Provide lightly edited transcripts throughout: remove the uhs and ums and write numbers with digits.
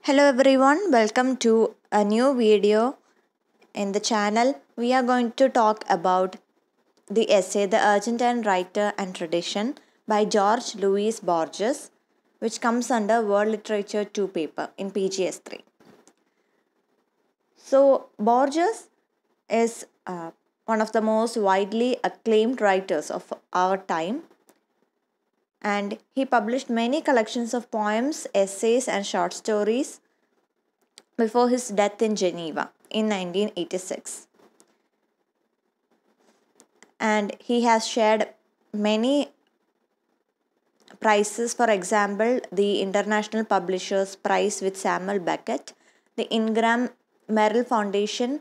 Hello everyone, welcome to a new video in the channel. We are going to talk about the essay The Argentine Writer and Tradition by Jorge Luis Borges, which comes under World Literature 2 paper in PGS3. So Borges is one of the most widely acclaimed writers of our time, and he published many collections of poems, essays and short stories before his death in Geneva in 1986. And he has shared many prizes, for example, the International Publishers Prize with Samuel Beckett, the Ingram Merrill Foundation,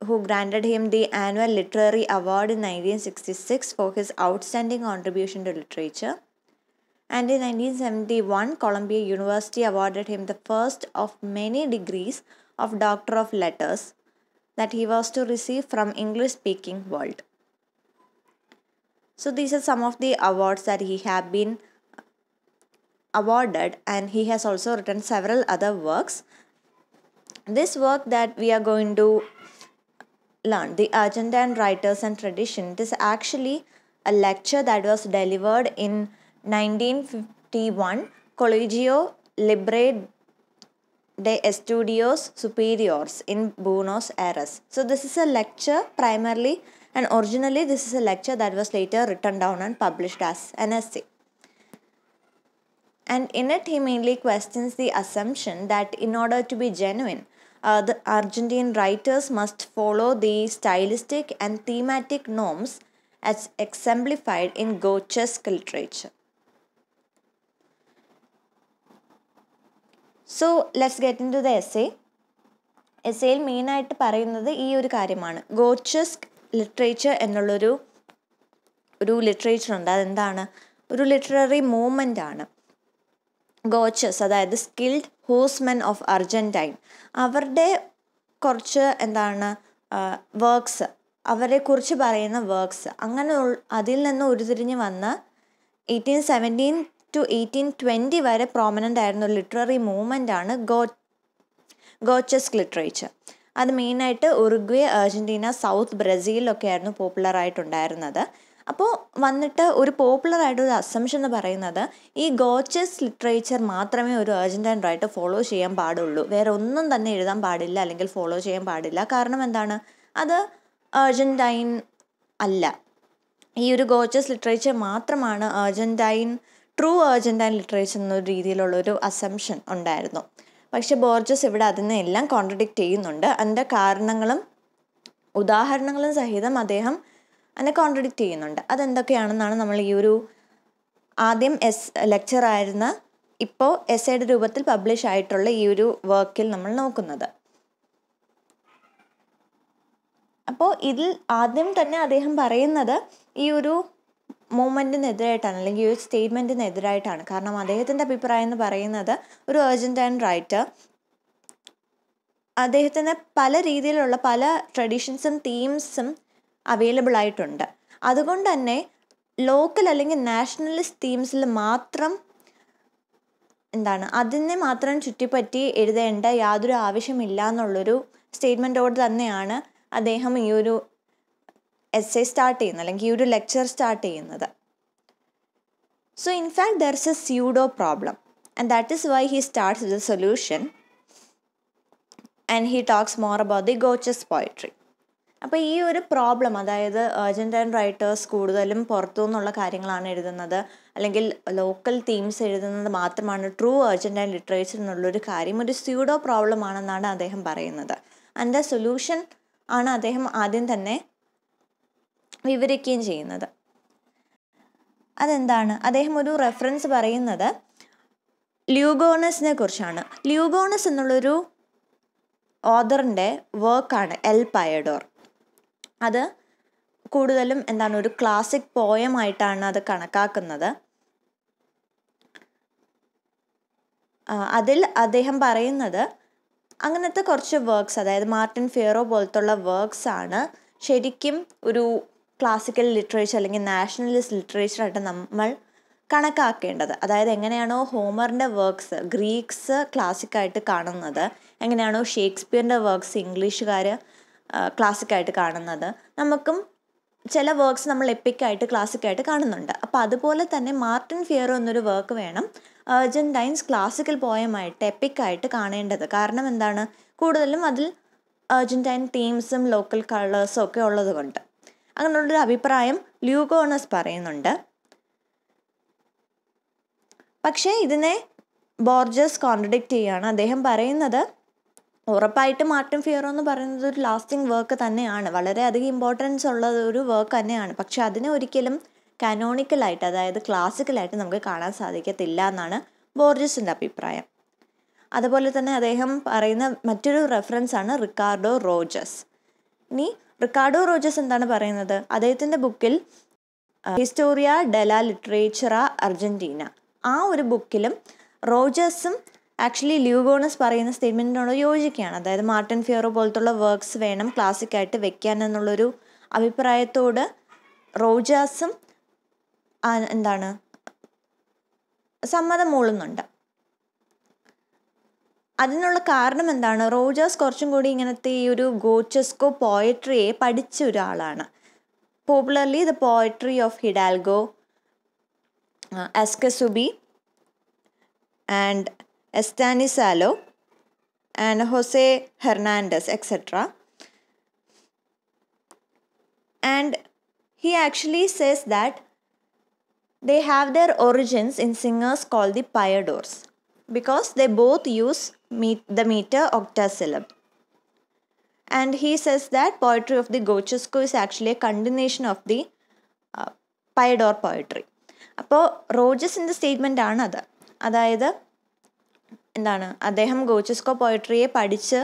who granted him the Annual Literary Award in 1966 for his outstanding contribution to literature. And in 1971, Columbia University awarded him the first of many degrees of Doctor of Letters that he was to receive from English-speaking world. So these are some of the awards that he have been awarded, and he has also written several other works. This work that we are going to learn, The Argentine Writers and Tradition, it is actually a lecture that was delivered in 1951 Colegio Libre de Estudios Superiores in Buenos Aires. So this is a lecture primarily, and originally this is a lecture that was later written down and published as an essay. And in it he mainly questions the assumption that in order to be genuine, the Argentine writers must follow the stylistic and thematic norms as exemplified in Goethe literature. So let's get into the essay. എസ്സേയിൽ മെയിനായിട്ട് പറയുന്നത് ഈ ഒരു കാര്യമാണ്. ഗോച്ചസ്ക് literature എന്നുള്ളൊരു literature ഉണ്ട്. അതെന്താണ്? ഒരു literary movement ആണ്. ഗോച്ചസ്, അതായത് സ്കിൽഡ് ഹോഴ്സ്മെൻ ഓഫ് അർജൻറ്റൈൻ, അവരുടെ കുറച്ച് വർക്ക്സ്, അവരെക്കുറിച്ച് പറയുന്ന വർക്ക്സ്, അങ്ങനെ അതിൽ നിന്ന് ഉരുത്തിരിഞ്ഞ് വന്ന 1817 to 1820 വരെ പ്രോമിനൻ്റ് ആയിരുന്ന ഒരു ലിറ്റററി മൂവ്മെൻ്റ് ആണ് ഗോച്ചസ്ക് ലിറ്ററേച്ചർ. അത് മെയിനായിട്ട് ഉറുഗ്വേ, അർജൻറ്റീന, സൗത്ത് ബ്രസീലിലൊക്കെ ആയിരുന്നു പോപ്പുലറായിട്ടുണ്ടായിരുന്നത്. അപ്പോൾ വന്നിട്ട് ഒരു പോപ്പുലറായിട്ടൊരു അസംഷൻ എന്ന് പറയുന്നത് ഈ ഗോച്ചസ് ലിറ്ററേച്ചർ മാത്രമേ ഒരു അർജൻറ്റൈൻ റൈറ്റർ ഫോളോ ചെയ്യാൻ പാടുള്ളൂ, വേറെ ഒന്നും തന്നെ എഴുതാൻ പാടില്ല അല്ലെങ്കിൽ ഫോളോ ചെയ്യാൻ പാടില്ല. കാരണം എന്താണ്? അത് അർജൻറ്റൈൻ അല്ല. ഈ ഒരു ഗോച്ചസ് ലിറ്ററേച്ചർ മാത്രമാണ് ട്രൂ അർജൻറ്റൈൻ ലിറ്ററേച്ചർ എന്നൊരു രീതിയിലുള്ളൊരു അസംഷൻ ഉണ്ടായിരുന്നു. പക്ഷെ ബോർജസ് ഇവിടെ അതിനെ എല്ലാം കോൺട്രഡിക്റ്റ് ചെയ്യുന്നുണ്ട്. അതിൻ്റെ കാരണങ്ങളും ഉദാഹരണങ്ങളും സഹിതം അദ്ദേഹം അതിനെ കോൺട്രഡിക്റ്റ് ചെയ്യുന്നുണ്ട്. അതെന്തൊക്കെയാണെന്നാണ് നമ്മൾ ഈ ഒരു ആദ്യം ലെക്ചർ ആയിരുന്ന ഇപ്പോൾ എസ്സേയുടെ രൂപത്തിൽ പബ്ലിഷ് ആയിട്ടുള്ള ഈ ഒരു വർക്കിൽ നമ്മൾ നോക്കുന്നത്. അപ്പോൾ ഇതിൽ ആദ്യം തന്നെ അദ്ദേഹം പറയുന്നത് ഈ ഒരു മൂവ്മെൻറ്റിനെതിരായിട്ടാണ്, അല്ലെങ്കിൽ ഈ ഒരു സ്റ്റേറ്റ്മെൻറ്റിനെതിരായിട്ടാണ്. കാരണം അദ്ദേഹത്തിൻ്റെ അഭിപ്രായം എന്ന് പറയുന്നത് ഒരു അർജൻറ്റൈൻ റൈറ്റർ അദ്ദേഹത്തിന് പല രീതിയിലുള്ള പല ട്രഡീഷൻസും തീംസും അവൈലബിൾ ആയിട്ടുണ്ട്. അതുകൊണ്ട് തന്നെ ലോക്കൽ അല്ലെങ്കിൽ നാഷണലിസ്റ്റ് തീംസിൽ മാത്രം അതിനെ മാത്രം ചുറ്റിപ്പറ്റി എഴുതേണ്ട യാതൊരു ആവശ്യമില്ല എന്നുള്ളൊരു സ്റ്റേറ്റ്മെൻറ്റോട് തന്നെയാണ് അദ്ദേഹം ഈ ഒരു എസ്സേ സ്റ്റാർട്ട് ചെയ്യുന്നത്, അല്ലെങ്കിൽ ഈ ഒരു ലെക്ചർ സ്റ്റാർട്ട് ചെയ്യുന്നത്. So in fact there is a pseudo problem, and that is why he starts with a solution and he talks more about the gauchos poetry. അപ്പോൾ ഈ ഒരു പ്രോബ്ലം, അതായത് അർജൻറ്റൈൻ റൈറ്റേഴ്സ് കൂടുതലും പുറത്തു നിന്നുള്ള കാര്യങ്ങളാണ് എഴുതുന്നത്, അല്ലെങ്കിൽ ലോക്കൽ തീംസ് എഴുതുന്നത് മാത്രമാണ് ട്രൂ അർജൻറ്റൈൻ ലിറ്ററേച്ചർ എന്നുള്ളൊരു കാര്യം ഒരു സ്യൂഡോ പ്രോബ്ലം ആണെന്നാണ് അദ്ദേഹം പറയുന്നത്. അതിൻ്റെ സൊല്യൂഷൻ ആണ് അദ്ദേഹം ആദ്യം തന്നെ വിവരിക്കുകയും ചെയ്യുന്നത്. അതെന്താണ്? അദ്ദേഹം ഒരു റെഫറൻസ് പറയുന്നത് ല്യൂഗോണസിനെ കുറിച്ചാണ്. ല്യൂഗോണസ് എന്നുള്ളൊരു ഓഥറിൻ്റെ വർക്കാണ് എൽ പയഡോർ. അത് കൂടുതലും ഒരു ക്ലാസിക് പോയമായിട്ടാണ് അത് കണക്കാക്കുന്നത്. അതിൽ അദ്ദേഹം പറയുന്നത് അങ്ങനത്തെ കുറച്ച് വർക്ക്സ്, അതായത് മാർട്ടിൻ ഫിയറോ പോലത്തുള്ള വർക്ക്സ് ആണ് ശരിക്കും ഒരു ക്ലാസിക്കൽ ലിറ്ററേച്ചർ അല്ലെങ്കിൽ നാഷണലിസ്റ്റ് ലിറ്ററേച്ചറായിട്ട് നമ്മൾ കണക്കാക്കേണ്ടത്. അതായത് എങ്ങനെയാണോ ഹോമറിൻ്റെ വർക്ക്സ് ഗ്രീക്സ് ക്ലാസിക്കായിട്ട് കാണുന്നത്, എങ്ങനെയാണോ ഷേക്സ്പിയറിൻ്റെ വർക്ക്സ് ഇംഗ്ലീഷുകാർ ക്ലാസിക്കായിട്ട് കാണുന്നത്, നമുക്കും ചില വർക്ക്സ് നമ്മൾ എപ്പിക്കായിട്ട് ക്ലാസിക്കായിട്ട് കാണുന്നുണ്ട്. അപ്പോൾ അതുപോലെ തന്നെ മാർട്ടിൻ ഫിയറോ എന്നൊരു വർക്ക് വേണം അർജൻറ്റൈൻസ് ക്ലാസിക്കൽ പോയമായിട്ട് എപ്പിക്കായിട്ട് കാണേണ്ടത്. കാരണം എന്താണ്, കൂടുതലും അതിൽ അർജൻറ്റൈൻ തീംസും ലോക്കൽ കളേഴ്സും ഒക്കെ ഉള്ളത് കൊണ്ട്. അങ്ങനെയുള്ളൊരു അഭിപ്രായം ല്യൂഗോണസ് പറയുന്നുണ്ട്. പക്ഷേ ഇതിനെ ബോർജസ് കോൺട്രഡിക്റ്റ് ചെയ്യുകയാണ്. അദ്ദേഹം പറയുന്നത് ഉറപ്പായിട്ട് മാർട്ടിൻ ഫിയറോ എന്ന് പറയുന്നത് ഒരു ലാസ്റ്റിംഗ് വർക്ക് തന്നെയാണ്, വളരെയധികം ഇമ്പോർട്ടൻസ് ഉള്ള ഒരു വർക്ക് തന്നെയാണ്. പക്ഷെ അതിനെ ഒരിക്കലും കാനോണിക്കലായിട്ട്, അതായത് ക്ലാസിക്കലായിട്ട് നമുക്ക് കാണാൻ സാധിക്കത്തില്ല എന്നാണ് ബോർജസിൻ്റെ അഭിപ്രായം. അതുപോലെ തന്നെ അദ്ദേഹം പറയുന്ന മറ്റൊരു റെഫറൻസ് ആണ് റിക്കാർഡോ റോജസ്. ഇനി റിക്കാർഡോ റോജസ് എന്താണ് പറയുന്നത്, അദ്ദേഹത്തിൻ്റെ ബുക്കിൽ ഹിസ്റ്റോറിയ ഡെല ലിറ്ററേച്ചറ അർജൻറ്റീന, ആ ഒരു ബുക്കിലും റോജസും ആക്ച്വലി ല്യൂഗോണസ് പറയുന്ന സ്റ്റേറ്റ്മെൻറ്റിനോട് യോജിക്കുകയാണ്. അതായത് മാർട്ടിൻ ഫിയറോ പോലത്തുള്ള വർക്ക്സ് വേണം ക്ലാസിക്കായിട്ട് വെക്കാൻ എന്നുള്ളൊരു അഭിപ്രായത്തോട് റോജസും എന്താണ് സമ്മതം മൂളുന്നുണ്ട്. അതിനുള്ള കാരണം എന്താണ്, റോജസ് കുറച്ചും കൂടി ഇങ്ങനത്തെ ഈ ഒരു ഗോച്ചസ്കോ പോയട്രിയെ പഠിച്ച ഒരാളാണ്. Popularly the poetry of Hidalgo, Ascasubi and Estanisalo and Jose Hernandez, etc. And he actually says that they have their origins in singers called the payadors because they both use the meter octasyllab. And he says that poetry of the Gochesco is actually a continuation of the payador poetry. അപ്പോൾ റോജസിൻ്റെ statement ആണത്. അതായത് എന്താണ്, അദ്ദേഹം ഗോച്ചസ്കോ പോയട്രിയെ പഠിച്ച്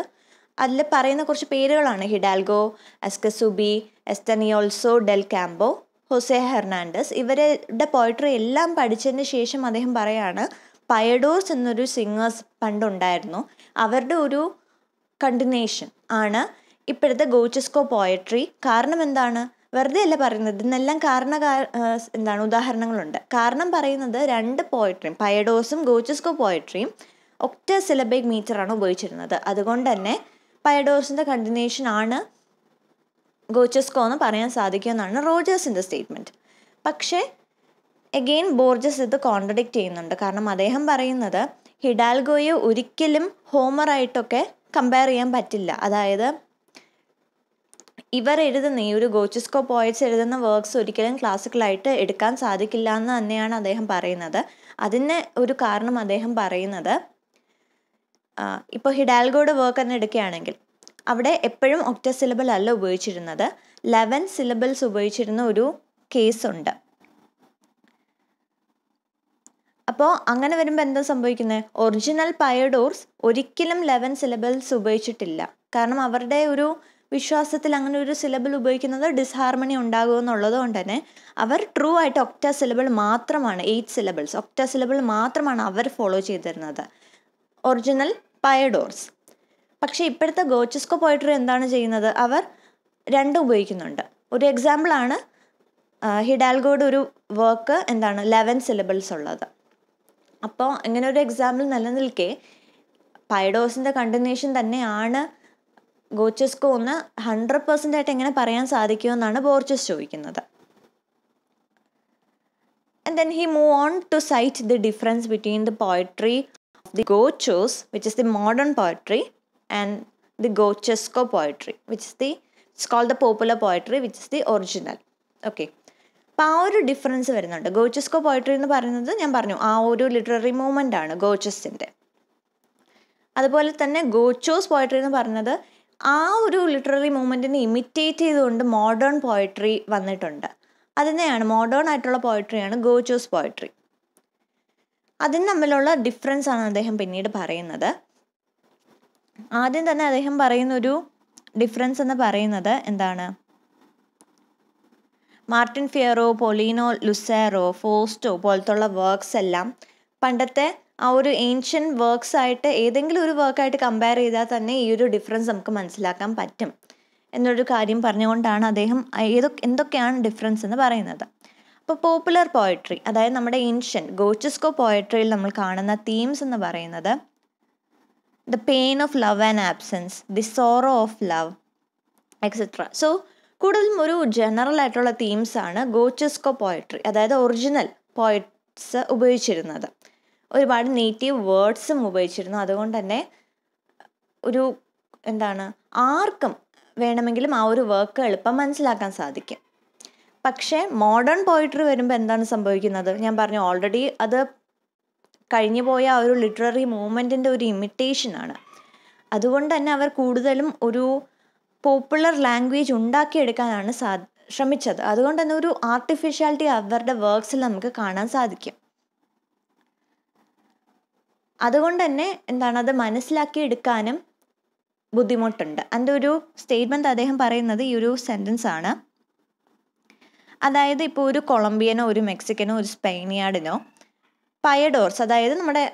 അതിൽ പറയുന്ന കുറച്ച് പേരുകളാണ് ഹിഡാൽഗോ, എസ്കസുബി, എസ്റ്റനിയോൾസോ ഡെൽ കാമ്പോ, ഹൊസെ ഹെർണാണ്ടസ്. ഇവരുടെ പോയട്രി എല്ലാം പഠിച്ചതിന് ശേഷം അദ്ദേഹം പറയാണ് പയഡോർസ് എന്നൊരു സിംഗേഴ്സ് പണ്ടുണ്ടായിരുന്നു, അവരുടെ ഒരു കണ്ടിന്യൂഷൻ ആണ് ഇപ്പോഴത്തെ ഗോച്ചസ്കോ പോയട്രി. കാരണം എന്താണ്, വെറുതെ അല്ല പറയുന്നത്, ഇതിനെല്ലാം എന്താണ് ഉദാഹരണങ്ങളുണ്ട്. കാരണം പറയുന്നത് രണ്ട് പോയട്രിയും പയഡോസും ഗോച്ചസ്കോ പോയട്രിയും ഒക്ട സിലബിക് മീറ്ററാണ് ഉപയോഗിച്ചിരുന്നത്. അതുകൊണ്ട് തന്നെ പയഡോസിൻ്റെ കണ്ടിന്യൂഷൻ ആണ് ഗോച്ചസ്കോ എന്ന് പറയാൻ സാധിക്കുമെന്നാണ് റോജേഴ്സിൻ്റെ സ്റ്റേറ്റ്മെൻറ്റ്. പക്ഷേ എഗെയിൻ ബോർജസ് ഇത് കോൺട്രഡിക്റ്റ് ചെയ്യുന്നുണ്ട്. കാരണം അദ്ദേഹം പറയുന്നത് ഹിഡാൽഗോയെ ഒരിക്കലും ഹോമറായിട്ടൊക്കെ കമ്പയർ ചെയ്യാൻ പറ്റില്ല. അതായത് ഇവർ എഴുതുന്ന ഈ ഒരു ഗോച്ചസ്കോ പോയറ്റ്സ് എഴുതുന്ന വർക്ക്സ് ഒരിക്കലും ക്ലാസിക്കലായിട്ട് എടുക്കാൻ സാധിക്കില്ല എന്ന് തന്നെയാണ് അദ്ദേഹം പറയുന്നത്. അതിന് ഒരു കാരണം അദ്ദേഹം പറയുന്നത്, ഇപ്പോൾ ഹിഡാൽഗോയുടെ വർക്ക് തന്നെ എടുക്കുകയാണെങ്കിൽ അവിടെ എപ്പോഴും ഒക്ട സിലബിൾ അല്ല ഉപയോഗിച്ചിരുന്നത്, 11 സിലബിൾസ് ഉപയോഗിച്ചിരുന്ന ഒരു കേസുണ്ട്. അപ്പോൾ അങ്ങനെ വരുമ്പോൾ എന്താ സംഭവിക്കുന്നത്, ഒറിജിനൽ പയഡോർസ് ഒരിക്കലും 11 സിലബിൾസ് ഉപയോഗിച്ചിട്ടില്ല. കാരണം അവരുടെ ഒരു വിശ്വാസത്തിൽ അങ്ങനെ ഒരു സിലബിൾ ഉപയോഗിക്കുന്നത് ഡിസ്ഹാർമണി ഉണ്ടാകുമെന്നുള്ളത് കൊണ്ട് തന്നെ അവർ ട്രൂ ആയിട്ട് ഒക്ട സിലബിൾ മാത്രമാണ്, 8 സിലബിൾസ് ഒക്ട സിലബിൾ മാത്രമാണ് അവർ ഫോളോ ചെയ്തിരുന്നത്, ഒറിജിനൽ പയഡോർസ്. പക്ഷേ ഇപ്പോഴത്തെ ഗോച്ചസ്കോ പോയട്രി എന്താണ് ചെയ്യുന്നത്, അവർ രണ്ടും ഉപയോഗിക്കുന്നുണ്ട്. ഒരു എക്സാമ്പിളാണ് ഹിഡാൽഗോയുടെ ഒരു വർക്ക് എന്താണ് 11 സിലബിൾസ് ഉള്ളത്. അപ്പോൾ ഇങ്ങനെ ഒരു എക്സാമ്പിൾ നിലനിൽക്കെ പയഡോസിൻ്റെ കണ്ടിന്യൂഷൻ തന്നെയാണ് ഗോച്ചസ്കോ എന്ന് 100% ആയിട്ട് എങ്ങനെ പറയാൻ സാധിക്കുമെന്നാണ് ബോർജസ് ചോദിക്കുന്നത്. And then he move on to cite the difference between the poetry of the Gochos, which is the modern poetry, and the Gochesco poetry, it's called the popular poetry, which is the original. Okay. അപ്പോൾ ആ ഒരു difference വരുന്നുണ്ട്. ഗോച്ചസ്കോ poetry എന്ന് പറയുന്നത് ഞാൻ പറഞ്ഞു ആ ഒരു ലിറ്റററി മൂവ്മെൻ്റ് ആണ് ഗോച്ചസിൻ്റെ. അതുപോലെ തന്നെ ഗോച്ചോസ് പോയട്രി എന്ന് പറയുന്നത് ആ ഒരു ലിറ്റററി മൂവ്മെൻറ്റിനെ ഇമിറ്റേറ്റ് ചെയ്തുകൊണ്ട് മോഡേൺ പോയട്രി വന്നിട്ടുണ്ട്. അതിനെയാണ് മോഡേൺ ആയിട്ടുള്ള പോയട്രിയാണ് ഗോച്ചോസ് പോയട്രി. അതിന് തമ്മിലുള്ള ഡിഫറൻസ് ആണ് അദ്ദേഹം പിന്നീട് പറയുന്നത്. ആദ്യം തന്നെ അദ്ദേഹം പറയുന്നൊരു ഡിഫറൻസ് എന്ന് പറയുന്നത് എന്താണ്, മാർട്ടിൻ ഫിയറോ, പൊളീനോ ലുസേറോ, ഫോസ്റ്റോ പോലത്തുള്ള വർക്ക്സ് എല്ലാം പണ്ടത്തെ ആ ഒരു ഏൻഷ്യൻ വർക്ക്സ് ആയിട്ട് ഏതെങ്കിലും ഒരു വർക്കായിട്ട് കമ്പയർ ചെയ്താൽ തന്നെ ഈ ഒരു ഡിഫറൻസ് നമുക്ക് മനസ്സിലാക്കാൻ പറ്റും എന്നൊരു കാര്യം പറഞ്ഞുകൊണ്ടാണ് അദ്ദേഹം എന്തൊക്കെയാണ് ഡിഫറൻസ് എന്ന് പറയുന്നത്. ഇപ്പോൾ പോപ്പുലർ പോയട്രി, അതായത് നമ്മുടെ ഏൻഷ്യൻറ്റ് ഗോച്ചസ്കോ പോയട്രിയിൽ നമ്മൾ കാണുന്ന തീംസ് എന്ന് പറയുന്നത് the pain of love and absence, the sorrow of love, etcetera. So കൂടുതലും ഒരു ജനറൽ ആയിട്ടുള്ള തീംസാണ് ഗോച്ചസ്കോ പോയട്രി, അതായത് ഒറിജിനൽ പോയറ്റ്സ് ഉപയോഗിച്ചിരുന്നത്. ഒരുപാട് നേറ്റീവ് വേർഡ്സും ഉപയോഗിച്ചിരുന്നു. അതുകൊണ്ട് തന്നെ ഒരു ആർക്കും വേണമെങ്കിലും ആ ഒരു വർക്ക് എളുപ്പം മനസ്സിലാക്കാൻ സാധിക്കും. പക്ഷേ മോഡേൺ പോയിട്രി വരുമ്പോൾ എന്താണ് സംഭവിക്കുന്നത്? ഞാൻ പറഞ്ഞു ഓൾറെഡി അത് കഴിഞ്ഞു പോയ ആ ഒരു ലിറ്റററി മൂവ്മെൻറ്റിൻ്റെ ഒരു ഇമിറ്റേഷനാണ്. അതുകൊണ്ട് തന്നെ അവർ കൂടുതലും ഒരു പോപ്പുലർ ലാംഗ്വേജ് ഉണ്ടാക്കിയെടുക്കാനാണ് ശ്രമിച്ചത്. അതുകൊണ്ട് തന്നെ ഒരു ആർട്ടിഫിഷ്യാലിറ്റി അവരുടെ വർക്ക്സിൽ നമുക്ക് കാണാൻ സാധിക്കും. അതുകൊണ്ട് തന്നെ അത് മനസ്സിലാക്കിയെടുക്കാനും ബുദ്ധിമുട്ടുണ്ട്. അതിൻ്റെ ഒരു സ്റ്റേറ്റ്മെൻറ്റ് അദ്ദേഹം പറയുന്നത് ഈ ഒരു സെൻറ്റൻസ് ആണ്. അതായത് ഇപ്പോൾ ഒരു കൊളംബിയനോ ഒരു മെക്സിക്കനോ ഒരു സ്പെയിനിയാർഡിനോ പയഡോർസ്, അതായത് നമ്മുടെ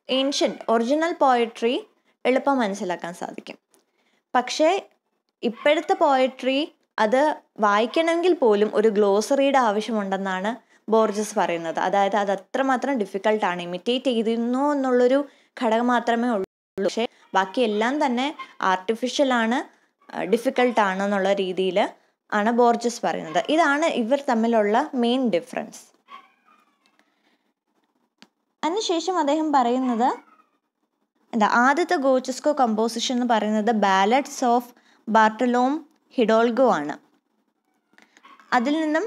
ഏൻഷ്യൻറ്റ് ഒറിജിനൽ പോയട്രി എളുപ്പം മനസ്സിലാക്കാൻ സാധിക്കും. പക്ഷേ ഇപ്പോഴത്തെ പോയട്രി അത് വായിക്കണമെങ്കിൽ പോലും ഒരു ഗ്ലോസറിയുടെ ആവശ്യമുണ്ടെന്നാണ് ബോർജസ് പറയുന്നത്. അതായത് അത് അത്രമാത്രം ഡിഫിക്കൽട്ടാണ്. ഇമിറ്റേറ്റ് ചെയ്തിരുന്നു എന്നുള്ളൊരു ഘടകം മാത്രമേ ഉള്ളൂ. പക്ഷേ ബാക്കിയെല്ലാം തന്നെ ആർട്ടിഫിഷ്യലാണ്, ഡിഫിക്കൽട്ടാണ് എന്നുള്ള രീതിയിൽ ആണ് ബോർജസ് പറയുന്നത്. ഇതാണ് ഇവർ തമ്മിലുള്ള മെയിൻ ഡിഫറൻസ്. അതിനുശേഷം അദ്ദേഹം പറയുന്നത് ആദ്യത്തെ ഗോച്ചസ്കോ കമ്പോസിഷൻ എന്ന് പറയുന്നത് ബാലഡ്സ് ഓഫ് ബാർട്ടലോം ഹിഡോൾഗോ ആണ്. അതിൽ നിന്നും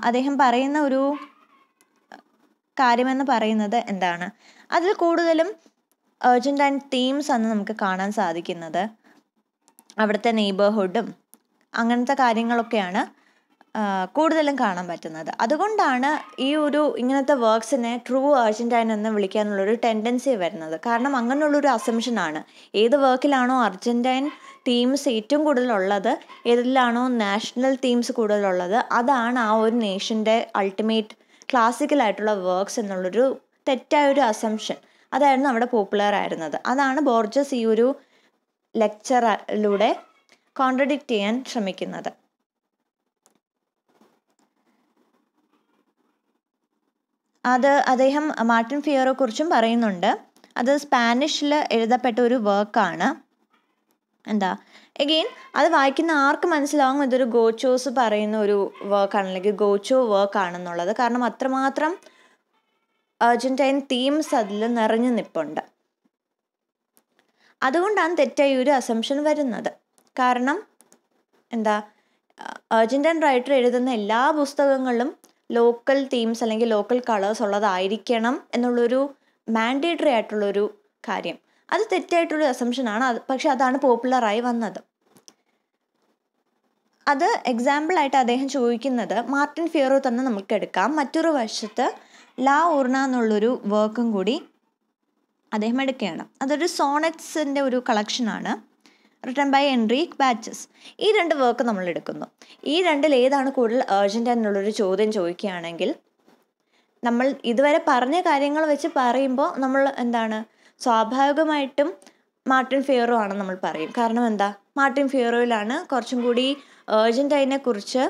അദ്ദേഹം പറയുന്ന ഒരു കാര്യമെന്ന് പറയുന്നത് അതിൽ കൂടുതലും അർജന്റൈൻ തീംസ് ആണ് നമുക്ക് കാണാൻ സാധിക്കുന്നത്. അവിടുത്തെ നെയ്ബർഹുഡും അങ്ങനത്തെ കാര്യങ്ങളൊക്കെയാണ് കൂടുതലും കാണാൻ പറ്റുന്നത്. അതുകൊണ്ടാണ് ഈ ഒരു ഇങ്ങനത്തെ വർക്ക്സിനെ ട്രൂ അർജന്റൈൻ എന്ന് വിളിക്കാനുള്ളൊരു ടെൻഡൻസി വരുന്നത്. കാരണം അങ്ങനെയുള്ളൊരു അസംഷനാണ്. ഏത് വർക്കിലാണോ അർജന്റൈൻ തീംസ് ഏറ്റവും കൂടുതലുള്ളത്, ഏതിലാണോ നാഷണൽ തീംസ് കൂടുതലുള്ളത്, അതാണ് ആ ഒരു നേഷൻ്റെ അൾട്ടിമേറ്റ് ക്ലാസിക്കലായിട്ടുള്ള വർക്ക്സ് എന്നുള്ളൊരു തെറ്റായൊരു അസംഷൻ അതായിരുന്നു അവിടെ പോപ്പുലർ ആയിരുന്നത്. അതാണ് ബോർജസ് ഈ ഒരു ലെക്ചറിലൂടെ കോൺട്രഡിക്റ്റ് ചെയ്യാൻ ശ്രമിക്കുന്നത്. അത് അദ്ദേഹം മാർട്ടിൻ ഫിയറെ കുറിച്ചും പറയുന്നുണ്ട്. അത് സ്പാനിഷിൽ എഴുതപ്പെട്ട ഒരു വർക്കാണ്. എഗെയിൻ അത് വായിക്കുന്ന ആർക്ക് മനസ്സിലാവും ഇതൊരു ഗോച്ചോസ് പറയുന്ന ഒരു വർക്കാണ്, അല്ലെങ്കിൽ ഗോച്ചോ വർക്കാണെന്നുള്ളത്. കാരണം അത്രമാത്രം അർജന്റൈൻ തീംസ് അതിൽ നിറഞ്ഞു നിൽപ്പുണ്ട്. അതുകൊണ്ടാണ് തെറ്റായി ഒരു അസംഷൻ വരുന്നത്. കാരണം അർജന്റൈൻ റൈറ്റർ എഴുതുന്ന എല്ലാ പുസ്തകങ്ങളിലും ലോക്കൽ തീംസ് അല്ലെങ്കിൽ ലോക്കൽ കളേഴ്സ് ഉള്ളതായിരിക്കണം എന്നുള്ളൊരു മാൻഡേറ്ററി ആയിട്ടുള്ളൊരു കാര്യം. അത് തെറ്റായിട്ടുള്ളൊരു അസംഷനാണ്. പക്ഷെ അതാണ് പോപ്പുലറായി വന്നത്. അത് എക്സാമ്പിളായിട്ട് അദ്ദേഹം ചോദിക്കുന്നത് മാർട്ടിൻ ഫിയറോ തന്നെ നമുക്ക് എടുക്കാം. മറ്റൊരു വശത്ത് ലാ ഊർണ എന്നുള്ളൊരു വർക്കും കൂടി അദ്ദേഹം എടുക്കുകയാണ്. അതൊരു സോണറ്റ്സിൻ്റെ ഒരു കളക്ഷനാണ്, റിട്ടൺ ബൈ എൻറിക് ബാച്ചസ്. ഈ രണ്ട് വർക്ക് നമ്മൾ എടുക്കുന്നു. ഈ രണ്ടിൽ ഏതാണ് കൂടുതൽ അർജന്റൈൻ എന്നുള്ളൊരു ചോദ്യം ചോദിക്കുകയാണെങ്കിൽ നമ്മൾ ഇതുവരെ പറഞ്ഞ കാര്യങ്ങൾ വെച്ച് പറയുമ്പോൾ നമ്മൾ സ്വാഭാവികമായിട്ടും മാർട്ടിൻ ഫിയറോ ആണ് നമ്മൾ പറയും. കാരണം മാർട്ടിൻ ഫിയറോയിലാണ് കുറച്ചും കൂടി അർജന്റൈനെ കുറിച്ച്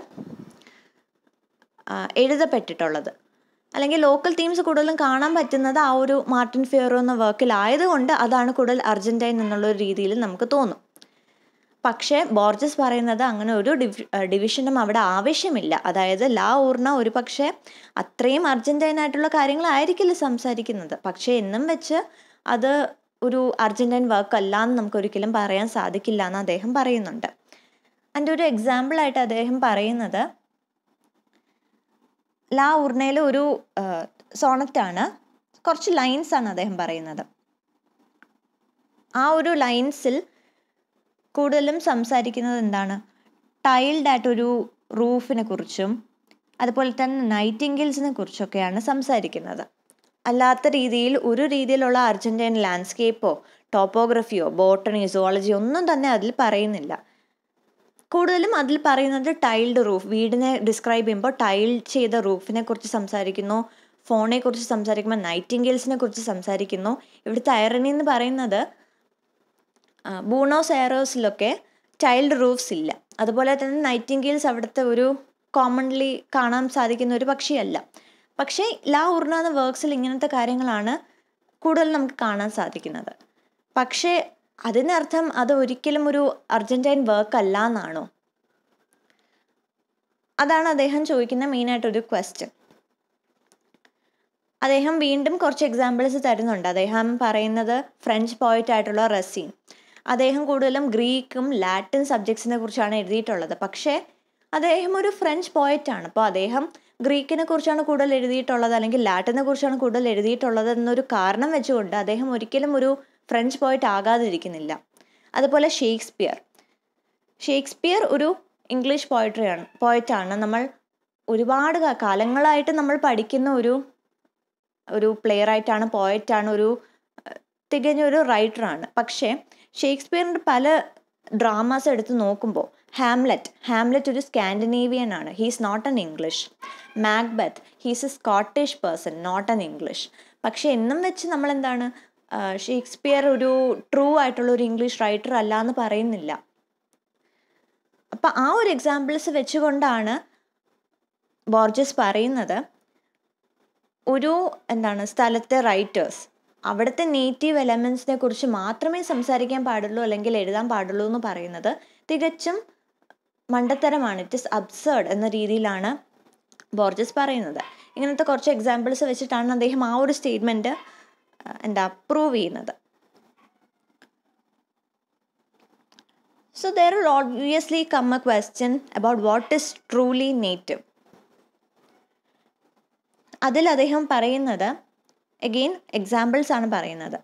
എഴുതപ്പെട്ടിട്ടുള്ളത്. അല്ലെങ്കിൽ ലോക്കൽ തീംസ് കൂടുതലും കാണാൻ പറ്റുന്നത് ആ ഒരു മാർട്ടിൻ ഫിയറോ എന്ന വർക്കിലായതുകൊണ്ട് അതാണ് കൂടുതൽ അർജന്റൈൻ എന്നുള്ളൊരു രീതിയിൽ നമുക്ക് തോന്നും. പക്ഷേ ബോർജസ് പറയുന്നത് അങ്ങനെ ഒരു ഡിവിഷനും അവിടെ ആവശ്യമില്ല. അതായത് ലാ ഊർണ ഒരു പക്ഷേ അത്രയും അർജന്റൈനായിട്ടുള്ള കാര്യങ്ങളായിരിക്കില്ല സംസാരിക്കുന്നത്. പക്ഷേ എന്നും വെച്ച് അത് ഒരു അർജന്റൈൻ വർക്ക് അല്ല എന്ന് നമുക്കൊരിക്കലും പറയാൻ സാധിക്കില്ല എന്ന് അദ്ദേഹം പറയുന്നുണ്ട്. അതിൻ്റെ ഒരു എക്സാമ്പിളായിട്ട് അദ്ദേഹം പറയുന്നത് ലാ ഊർണയിലെ ഒരു സോണറ്റാണ്. കുറച്ച് ലൈൻസാണ് അദ്ദേഹം പറയുന്നത്. ആ ഒരു ലൈൻസിൽ കൂടുതലും സംസാരിക്കുന്നത് ടൈൽഡ് ആയിട്ടൊരു റൂഫിനെ കുറിച്ചും അതുപോലെ തന്നെ നൈറ്റിംഗേൽസിനെ കുറിച്ചൊക്കെയാണ് സംസാരിക്കുന്നത്. അല്ലാത്ത രീതിയിൽ ഒരു രീതിയിലുള്ള അർജന്റൈൻ ലാൻഡ്സ്കേപ്പോ ടോപ്പോഗ്രഫിയോ ബോട്ടണി സുവോളജി ഒന്നും തന്നെ അതിൽ പറയുന്നില്ല. കൂടുതലും അതിൽ പറയുന്നത് ടൈൽഡ് റൂഫ്, വീടിനെ ഡിസ്ക്രൈബ് ചെയ്യുമ്പോൾ ടൈൽ ചെയ്ത റൂഫിനെ കുറിച്ച് സംസാരിക്കുന്നു. ഫോണെ കുറിച്ച് സംസാരിക്കുമ്പോൾ നൈറ്റിംഗേൽസിനെ കുറിച്ച് സംസാരിക്കുന്നു. ഇവിടുത്തെ ഐറണി എന്ന് പറയുന്നത് ബൂണോസ് എയറോസിലൊക്കെ ടൈൽഡ് റൂഫ്സ് ഇല്ല. അതുപോലെ തന്നെ നൈറ്റിംഗേൽസ് അവിടുത്തെ ഒരു കോമൺലി കാണാൻ സാധിക്കുന്ന ഒരു പക്ഷിയല്ല. പക്ഷേ ലാ ഉർന എന്ന വർക്ക്സിൽ ഇങ്ങനത്തെ കാര്യങ്ങളാണ് കൂടുതൽ നമുക്ക് കാണാൻ സാധിക്കുന്നത്. പക്ഷേ അതിനർത്ഥം അത് ഒരിക്കലും ഒരു അർജന്റൈൻ വർക്ക് അല്ല എന്നാണോ? അതാണ് അദ്ദേഹം ചോദിക്കുന്ന മെയിനായിട്ടൊരു ക്വസ്റ്റ്യൻ. അദ്ദേഹം വീണ്ടും കുറച്ച് എക്സാമ്പിൾസ് തരുന്നുണ്ട്. അദ്ദേഹം പറയുന്നത് ഫ്രഞ്ച് പോയറ്റ് ആയിട്ടുള്ള റസീൻ, അദ്ദേഹം കൂടുതലും ഗ്രീക്കും ലാറ്റിൻ സബ്ജക്ട്സിനെ കുറിച്ചാണ് എഴുതിയിട്ടുള്ളത്. പക്ഷേ അദ്ദേഹം ഒരു ഫ്രഞ്ച് പോയറ്റാണ്. അപ്പോൾ അദ്ദേഹം ഗ്രീക്കിനെ കുറിച്ചാണ് കൂടുതൽ എഴുതിയിട്ടുള്ളത് അല്ലെങ്കിൽ ലാറ്റിനെ കുറിച്ചാണ് കൂടുതൽ എഴുതിയിട്ടുള്ളത് എന്നൊരു കാരണം വെച്ചുകൊണ്ട് അദ്ദേഹം ഒരിക്കലും ഒരു ഫ്രഞ്ച് പോയറ്റ് ആകാതിരിക്കുന്നില്ല. അതുപോലെ ഷേക്സ്പിയർ ഒരു ഇംഗ്ലീഷ് പോയറ്റാണ്. നമ്മൾ ഒരുപാട് കാലങ്ങളായിട്ട് നമ്മൾ പഠിക്കുന്ന ഒരു പ്ലെയറായിട്ടാണ്, പോയറ്റാണ്, തികഞ്ഞൊരു റൈറ്ററാണ്. പക്ഷേ ഷേക്സ്പിയറിൻ്റെ പല ഡ്രാമാസ് എടുത്ത് നോക്കുമ്പോൾ ഹാംലെറ്റ് ഒരു സ്കാൻഡിനേവിയൻ ആണ്, he's not an English. Macbeth, he's a Scottish person, not an English. പക്ഷെ എന്നും വെച്ച് നമ്മൾ എന്താണ് ഷേക്സ്പിയർ ഒരു ട്രൂ ആയിട്ടുള്ള ഒരു ഇംഗ്ലീഷ് റൈറ്റർ അല്ല എന്ന് പറയുന്നില്ല. അപ്പം ആ ഒരു എക്സാമ്പിൾസ് വെച്ചുകൊണ്ടാണ് ബോർജസ് പറയുന്നത് ഒരു സ്ഥലത്തെ റൈറ്റേഴ്സ് അവിടുത്തെ നേറ്റീവ് എലമെൻസിനെ കുറിച്ച് മാത്രമേ സംസാരിക്കാൻ പാടുള്ളൂ അല്ലെങ്കിൽ എഴുതാൻ പാടുള്ളൂ എന്ന് പറയുന്നത് തികച്ചും മണ്ടത്തരമാണ്. ഇറ്റ് ഇസ് അബ്സേർഡ് എന്ന രീതിയിലാണ് ബോർജസ് പറയുന്നത്. ഇങ്ങനത്തെ കുറച്ച് എക്സാമ്പിൾസ് വെച്ചിട്ടാണ് അദ്ദേഹം ആ ഒരു സ്റ്റേറ്റ്മെൻറ്റ് പ്രൂവ് ചെയ്യുന്നത്. So there will obviously come a question about what is truly native. അതിൽ അദ്ദേഹം പറയുന്നത് അഗെയിൻ എക്സാമ്പിൾസ് ആണ് പറയുന്നത്.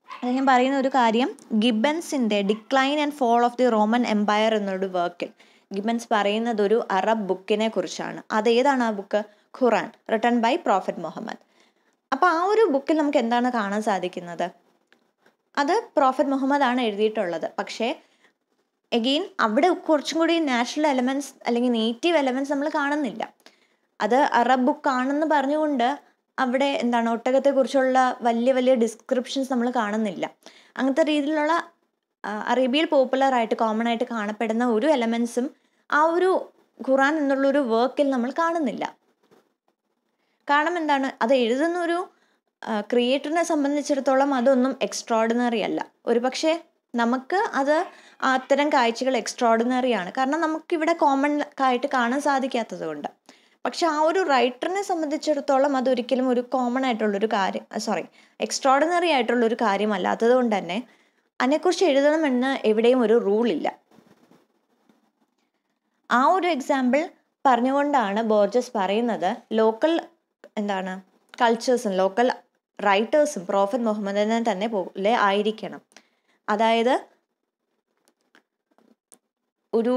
അദ്ദേഹം പറയുന്ന ഒരു കാര്യം ഗിബൻസിൻ്റെ decline and fall of the Roman empire എന്നൊരു വർക്കിൽ ഗിബൻസ് പറയുന്നത് ഒരു അറബ് ബുക്കിനെ കുറിച്ചാണ്. അതേതാണ് ആ book? Quran, written by prophet Muhammad. അപ്പോൾ ആ ഒരു ബുക്കിൽ നമുക്ക് എന്താണ് കാണാൻ സാധിക്കുന്നത്? അത് പ്രോഫറ്റ് മുഹമ്മദ് ആണ് എഴുതിയിട്ടുള്ളത്. പക്ഷേ എഗെയിൻ അവിടെ കുറച്ചും കൂടി നാച്ചുറൽ എലമെൻറ്റ്സ് അല്ലെങ്കിൽ നേറ്റീവ് എലമെൻറ്റ്സ് നമ്മൾ കാണുന്നില്ല. അത് അറബ് ബുക്കാണെന്ന് പറഞ്ഞുകൊണ്ട് അവിടെ ഒട്ടകത്തെക്കുറിച്ചുള്ള വലിയ വലിയ ഡിസ്ക്രിപ്ഷൻസ് നമ്മൾ കാണുന്നില്ല. അങ്ങനത്തെ രീതിയിലുള്ള അറേബ്യയിൽ പോപ്പുലറായിട്ട് കോമൺ ആയിട്ട് കാണപ്പെടുന്ന ഒരു എലമെൻസും ആ ഒരു ഖുറാൻ എന്നുള്ളൊരു വർക്കിൽ നമ്മൾ കാണുന്നില്ല. കാരണം എന്താണ്? അത് എഴുതുന്ന ഒരു ക്രിയേറ്ററിനെ സംബന്ധിച്ചിടത്തോളം അതൊന്നും എക്സ്ട്രോർഡിനറി അല്ല. ഒരു പക്ഷേ നമുക്ക് അത് അത്തരം കാഴ്ചകൾ എക്സ്ട്രോർഡിനറി ആണ്, കാരണം നമുക്കിവിടെ കോമൺ ആയിട്ട് കാണാൻ സാധിക്കാത്തത് കൊണ്ട്. പക്ഷെ ആ ഒരു റൈറ്ററിനെ സംബന്ധിച്ചിടത്തോളം അതൊരിക്കലും ഒരു കോമൺ ആയിട്ടുള്ളൊരു എക്സ്ട്രോർഡിനറി ആയിട്ടുള്ളൊരു കാര്യമല്ലാത്തത് കൊണ്ട് തന്നെ അതിനെക്കുറിച്ച് എഴുതണമെന്ന് എവിടെയും ഒരു റൂളില്ല. ആ ഒരു എക്സാമ്പിൾ പറഞ്ഞുകൊണ്ടാണ് ബോർജസ് പറയുന്നത് ലോക്കൽ കൾച്ചേഴ്സും ലോക്കൽ റൈറ്റേഴ്സും പ്രോഫറ്റ് മുഹമ്മദിനെ തന്നെ പോലെ ആയിരിക്കണം. അതായത് ഒരു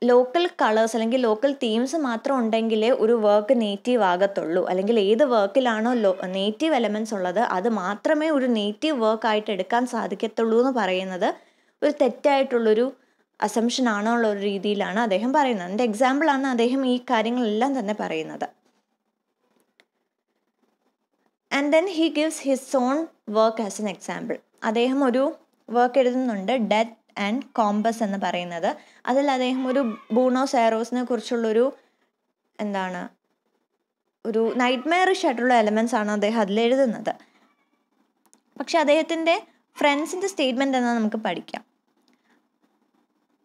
ലോക്കൽ കളേഴ്സ് അല്ലെങ്കിൽ ലോക്കൽ തീംസ് മാത്രം ഉണ്ടെങ്കിലേ ഒരു വർക്ക് നേറ്റീവ് ആകത്തുള്ളൂ. അല്ലെങ്കിൽ ഏത് വർക്കിലാണോ നേറ്റീവ് എലമെൻറ്റ്സ് ഉള്ളത് അത് മാത്രമേ ഒരു നേറ്റീവ് വർക്കായിട്ട് എടുക്കാൻ സാധിക്കത്തുള്ളൂ എന്ന് പറയുന്നത് ഒരു തെറ്റായിട്ടുള്ളൊരു അസംഷൻ ആണോ ഉള്ള ഒരു രീതിയിലാണ് അദ്ദേഹം പറയുന്നത്. അതിൻ്റെ എക്സാമ്പിളാണ് അദ്ദേഹം ഈ കാര്യങ്ങളെല്ലാം തന്നെ പറയുന്നത്. And then he gives his own work as an example. അദ്ദേഹം ഒരു വർക്ക് എഴുതുന്നുണ്ട്, ഡെത്ത് ആൻഡ് കോമ്പസ് എന്ന് പറയുന്നത്. അതിൽ അദ്ദേഹം ഒരു ബൂണോസ് എയറോസിനെ കുറിച്ചുള്ളൊരു ഒരു നൈറ്റ്മെയറിഷ് ആയിട്ടുള്ള എലമെൻറ്റ്സ് ആണ് അദ്ദേഹം അതിൽ എഴുതുന്നത്. പക്ഷെ അദ്ദേഹത്തിൻ്റെ ഫ്രണ്ട്സിൻ്റെ സ്റ്റേറ്റ്മെൻറ്റ് എന്നാൽ നമുക്ക് പഠിക്കാം.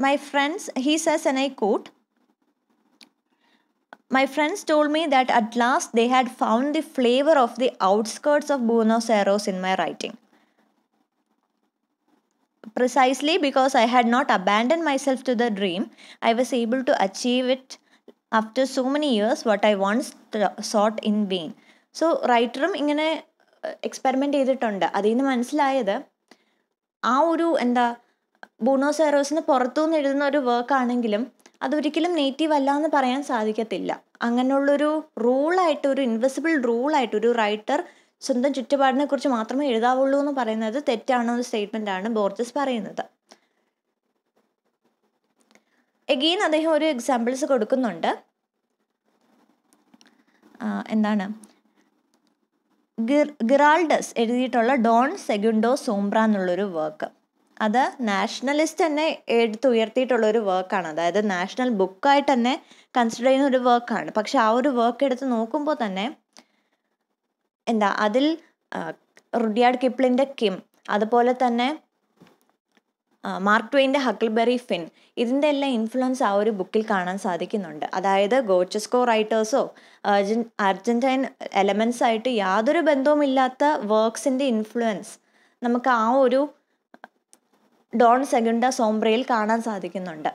My friends, he says and I quote, my friends told me that at last they had found the flavor of the outskirts of Buenos Aires in my writing. Precisely because I had not abandoned myself to the dream, I was able to achieve it after so many years what I once sought in vain. So റൈറ്ററും ഇങ്ങനെ experiment ചെയ്തിട്ടുണ്ട്. അതിൽ നിന്ന് മനസ്സിലായത് ആ ഒരു ബൂണോസ് എയറോസിന് പുറത്തുനിന്ന് എഴുതുന്ന ഒരു വർക്കാണെങ്കിലും അതൊരിക്കലും നേറ്റീവ് അല്ല എന്ന് പറയാൻ സാധിക്കത്തില്ല. അങ്ങനെയുള്ളൊരു റൂളായിട്ട്, ഒരു ഇൻവിസിബിൾ റൂളായിട്ട് ഒരു റൈറ്റർ സ്വന്തം ചുറ്റുപാടിനെ കുറിച്ച് മാത്രമേ എഴുതാവുള്ളൂ എന്ന് പറയുന്നത് തെറ്റാണോ ഒരു സ്റ്റേറ്റ്മെൻ്റ് ആണ് ബോർജസ് പറയുന്നത്. എഗെയിൻ അദ്ദേഹം ഒരു എക്സാമ്പിൾസ് കൊടുക്കുന്നുണ്ട്. ഗിറാൾഡസ് എഴുതിയിട്ടുള്ള ഡോൺ സെഗുണ്ടോ സോംബ്ര എന്നുള്ളൊരു വർക്ക്. അത് നാഷണലിസ്റ്റ് തന്നെ എടുത്തുയർത്തിയിട്ടുള്ളൊരു വർക്കാണ്, അതായത് നാഷണൽ ബുക്കായിട്ട് തന്നെ കൺസിഡർ ചെയ്യുന്ന ഒരു വർക്കാണ്. പക്ഷെ ആ ഒരു വർക്ക് എടുത്ത് നോക്കുമ്പോൾ തന്നെ അതിൽ റുഡ്യാർഡ് കിപ്ലിൻ്റെ കിം, അതുപോലെ തന്നെ മാർക്ക് ട്വെയിൻ്റെ ഹക്കിൾബെറി ഫിൻ, ഇതിൻ്റെ എല്ലാം ഇൻഫ്ലുവൻസ് ആ ഒരു ബുക്കിൽ കാണാൻ സാധിക്കുന്നുണ്ട്. അതായത് ഗോച്ചസ്കോ റൈറ്റേഴ്സോ അർജന്റൈൻ എലമെൻസ് ആയിട്ട് യാതൊരു ബന്ധവുമില്ലാത്ത വർക്ക്സിൻ്റെ ഇൻഫ്ലുവൻസ് നമുക്ക് ആ ഒരു ഡോൺ സെഗുണ്ട സോംബ്രയിൽ കാണാൻ സാധിക്കുന്നുണ്ട്.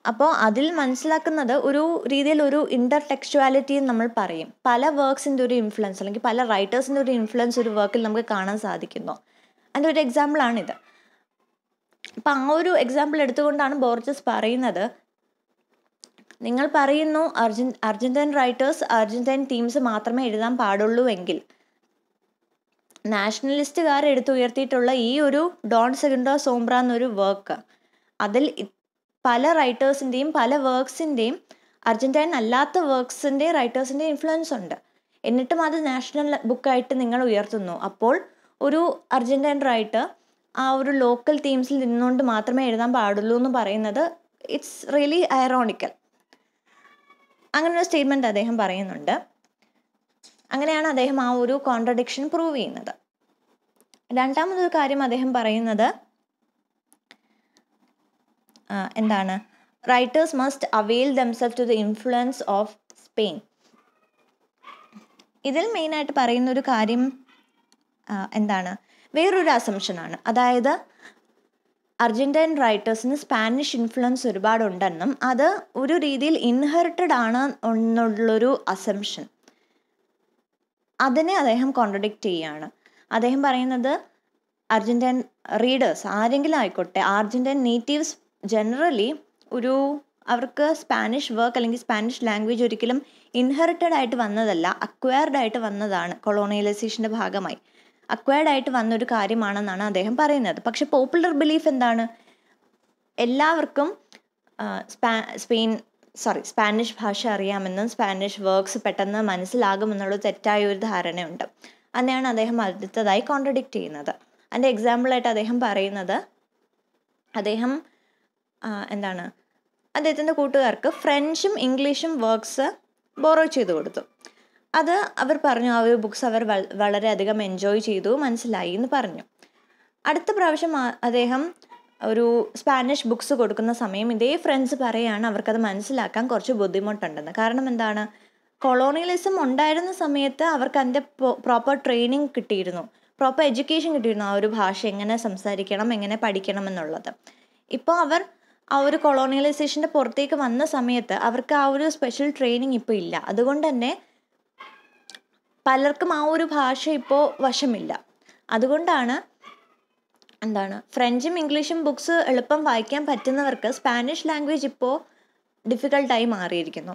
അപ്പോൾ അതിൽ മനസ്സിലാക്കുന്നത് ഒരു രീതിയിൽ ഒരു ഇൻ്റർ ടെക്സ്ച്വാലിറ്റി നമ്മൾ പറയും. പല വർക്ക്സിൻ്റെ ഒരു ഇൻഫ്ലുവൻസ് അല്ലെങ്കിൽ പല റൈറ്റേഴ്സിൻ്റെ ഒരു ഇൻഫ്ലുവൻസ് ഒരു വർക്കിൽ നമുക്ക് കാണാൻ സാധിക്കുന്നു. അതിൻ്റെ ഒരു എക്സാമ്പിളാണിത്. അപ്പം ആ ഒരു എക്സാമ്പിൾ എടുത്തുകൊണ്ടാണ് ബോർജസ് പറയുന്നത്, നിങ്ങൾ പറയുന്നു അർജന്റൈൻ റൈറ്റേഴ്സ് അർജന്റൈൻ തീംസ് മാത്രമേ എഴുതാൻ പാടുള്ളൂ എങ്കിൽ നാഷണലിസ്റ്റുകാർ എടുത്തുയർത്തിയിട്ടുള്ള ഈ ഒരു ഡോൺ സെഗുണ്ടോ സോംബ്ര എന്നൊരു വർക്ക്, അതിൽ പല റൈറ്റേഴ്സിൻ്റെയും പല വർക്ക്സിൻ്റെയും അർജന്റൈൻ അല്ലാത്ത വർക്ക്സിൻ്റെ റൈറ്റേഴ്സിൻ്റെ ഇൻഫ്ലുവൻസ് ഉണ്ട്. എന്നിട്ടും അത് നാഷണൽ ബുക്കായിട്ട് നിങ്ങൾ ഉയർത്തുന്നു. അപ്പോൾ ഒരു അർജന്റൈൻ റൈറ്റർ ആ ഒരു ലോക്കൽ തീംസിൽ നിന്നുകൊണ്ട് മാത്രമേ എഴുതാൻ പാടുള്ളൂ എന്ന് പറയുന്നത് ഇറ്റ്സ് റിയലി ഐറോണിക്കൽ. അങ്ങനെ ഒരു സ്റ്റേറ്റ്മെൻറ്റ് അദ്ദേഹം പറയുന്നുണ്ട്. അങ്ങനെയാണ് അദ്ദേഹം ആ ഒരു കോൺട്രഡിക്ഷൻ പ്രൂവ് ചെയ്യുന്നത്. രണ്ടാമതൊരു കാര്യം അദ്ദേഹം പറയുന്നത് writers must avail themself to the influence of Spain. ഇതിൽ മെയിനായിട്ട് പറയുന്നൊരു കാര്യം വേറൊരു അസംഷനാണ്. അതായത് അർജന്റൈൻ റൈറ്റേഴ്സിന് സ്പാനിഷ് ഇൻഫ്ലുവൻസ് ഒരുപാടുണ്ടെന്നും അത് ഒരു രീതിയിൽ ഇൻഹെറിറ്റഡ് ആണ് എന്നുള്ളൊരു അസംഷൻ, അതിനെ അദ്ദേഹം കോൺട്രഡിക്റ്റ് ചെയ്യുകയാണ്. അദ്ദേഹം പറയുന്നത് അർജന്റൈൻ റീഡേഴ്സ് ആരെങ്കിലും ആയിക്കോട്ടെ, അർജന്റൈൻ നേറ്റീവ്സ് ജനറലി അവർക്ക് സ്പാനിഷ് വർക്ക് അല്ലെങ്കിൽ സ്പാനിഷ് ലാംഗ്വേജ് ഒരിക്കലും ഇൻഹെറിറ്റഡ് ആയിട്ട് വന്നതല്ല, അക്വയർഡ് ആയിട്ട് വന്നതാണ്. കൊളോണിയലൈസേഷൻ്റെ ഭാഗമായി അക്വയർഡ് ആയിട്ട് വന്നൊരു കാര്യമാണെന്നാണ് അദ്ദേഹം പറയുന്നത്. പക്ഷെ പോപ്പുലർ ബിലീഫ് എന്താണ്? എല്ലാവർക്കും സ്പാനിഷ് ഭാഷ അറിയാമെന്നും സ്പാനിഷ് വർക്ക്സ് പെട്ടെന്ന് മനസ്സിലാകുമെന്നുള്ള തെറ്റായ ഒരു ധാരണയുണ്ട്. അതിനെയാണ് അദ്ദേഹം അടുത്തതായി കോൺട്രഡിക്റ്റ് ചെയ്യുന്നത്. അതിൻ്റെ എക്സാമ്പിളായിട്ട് അദ്ദേഹം പറയുന്നത്, അദ്ദേഹത്തിൻ്റെ കൂട്ടുകാർക്ക് ഫ്രഞ്ചും ഇംഗ്ലീഷും വർക്ക്സ് ബോറോ ചെയ്ത് കൊടുത്തു. അത് അവർ പറഞ്ഞു, ആ ഒരു ബുക്സ് അവർ വളരെയധികം എൻജോയ് ചെയ്തു, മനസ്സിലായി എന്ന് പറഞ്ഞു. അടുത്ത പ്രാവശ്യം അദ്ദേഹം ഒരു സ്പാനിഷ് ബുക്സ് കൊടുക്കുന്ന സമയം ഇതേ ഫ്രണ്ട്സ് പറയുകയാണ് അവർക്കത് മനസ്സിലാക്കാൻ കുറച്ച് ബുദ്ധിമുട്ടുണ്ടെന്ന്. കാരണം കൊളോണിയലിസം ഉണ്ടായിരുന്ന സമയത്ത് അവർക്ക് അതിൻ്റെ പ്രോപ്പർ ട്രെയിനിങ് കിട്ടിയിരുന്നു, പ്രോപ്പർ എഡ്യൂക്കേഷൻ കിട്ടിയിരുന്നു, ആ ഒരു ഭാഷ എങ്ങനെ സംസാരിക്കണം, എങ്ങനെ പഠിക്കണം എന്നുള്ളത്. ഇപ്പോൾ അവർ ആ ഒരു കൊളോണിയലൈസേഷൻ്റെ പുറത്തേക്ക് വന്ന സമയത്ത് അവർക്ക് ആ ഒരു സ്പെഷ്യൽ ട്രെയിനിങ് ഇപ്പോൾ ഇല്ല. അതുകൊണ്ട് തന്നെ പലർക്കും ആ ഒരു ഭാഷ ഇപ്പോൾ വശമില്ല. അതുകൊണ്ടാണ് ഫ്രഞ്ചും ഇംഗ്ലീഷും ബുക്സ് എളുപ്പം വായിക്കാൻ പറ്റുന്നവർക്ക് സ്പാനിഷ് ലാംഗ്വേജ് ഇപ്പോൾ ഡിഫിക്കൽട്ടായി മാറിയിരിക്കുന്നു.